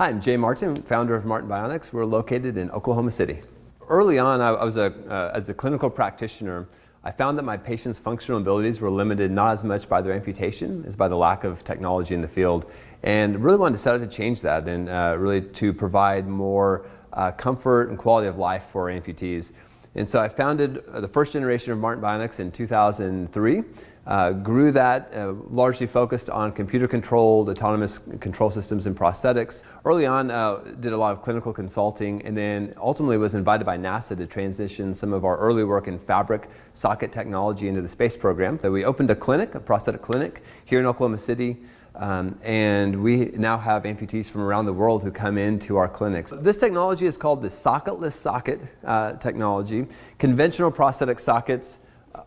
Hi, I'm Jay Martin, founder of Martin Bionics. We're located in Oklahoma City. Early on, as a clinical practitioner, I found that my patients' functional abilities were limited not as much by their amputation as by the lack of technology in the field, and really wanted to set out to change that and really to provide more comfort and quality of life for amputees. And so I founded the first generation of Martin Bionics in 2003, grew that largely focused on computer-controlled autonomous control systems and prosthetics. Early on, did a lot of clinical consulting, and then ultimately was invited by NASA to transition some of our early work in fabric socket technology into the space program. So we opened a clinic, a prosthetic clinic, here in Oklahoma City. And we now have amputees from around the world who come into our clinics. This technology is called the socketless socket technology. Conventional prosthetic sockets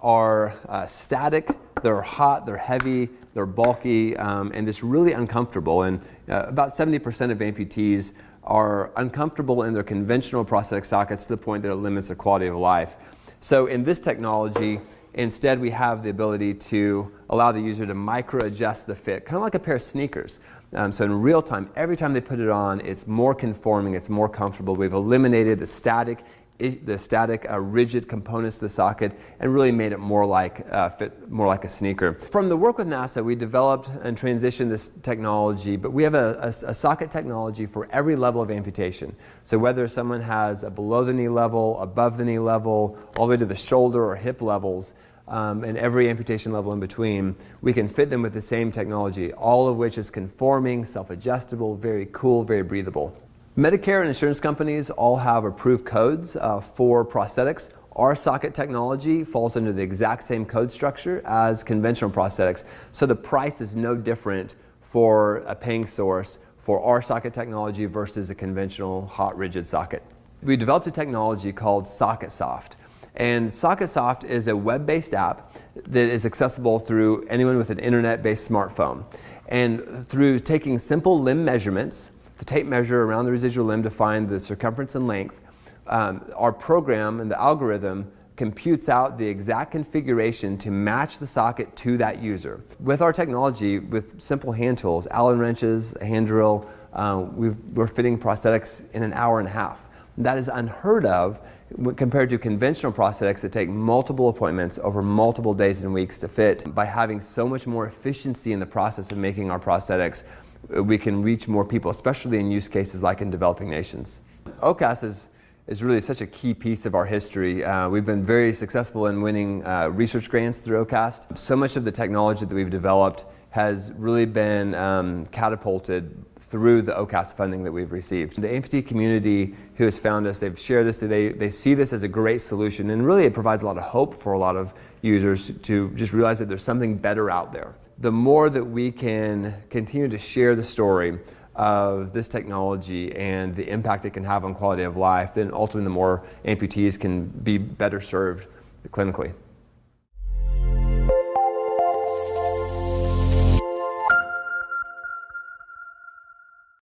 are static, they're hot, they're heavy, they're bulky, and it's really uncomfortable. And about 70% of amputees are uncomfortable in their conventional prosthetic sockets to the point that it limits their quality of life. So in this technology, instead, we have the ability to allow the user to micro-adjust the fit, kind of like a pair of sneakers. So in real time, every time they put it on, it's more conforming, it's more comfortable. We've eliminated the static, rigid components of the socket and really made it more like fit more like a sneaker. From the work with NASA, we developed and transitioned this technology, but we have a socket technology for every level of amputation. So whether someone has a below the knee level, above the knee level, all the way to the shoulder or hip levels, and every amputation level in between, we can fit them with the same technology, all of which is conforming, self-adjustable, very cool, very breathable. Medicare and insurance companies all have approved codes for prosthetics. Our socket technology falls under the exact same code structure as conventional prosthetics, so the price is no different for a paying source for our socket technology versus a conventional hot rigid socket. We developed a technology called SocketSoft, and SocketSoft is a web-based app that is accessible through anyone with an internet-based smartphone. And through taking simple limb measurements, the tape measure around the residual limb to find the circumference and length, our program and the algorithm computes out the exact configuration to match the socket to that user. With our technology, with simple hand tools, Allen wrenches, a hand drill, we're fitting prosthetics in an hour and a half. That is unheard of compared to conventional prosthetics that take multiple appointments over multiple days and weeks to fit. By having so much more efficiency in the process of making our prosthetics, we can reach more people, especially in use cases like in developing nations. OCAST is really such a key piece of our history. We've been very successful in winning research grants through OCAST. So much of the technology that we've developed has really been catapulted through the OCAST funding that we've received. The amputee community who has found us, they've shared this, they see this as a great solution, and really it provides a lot of hope for a lot of users to just realize that there's something better out there. The more that we can continue to share the story of this technology and the impact it can have on quality of life, then ultimately the more amputees can be better served clinically.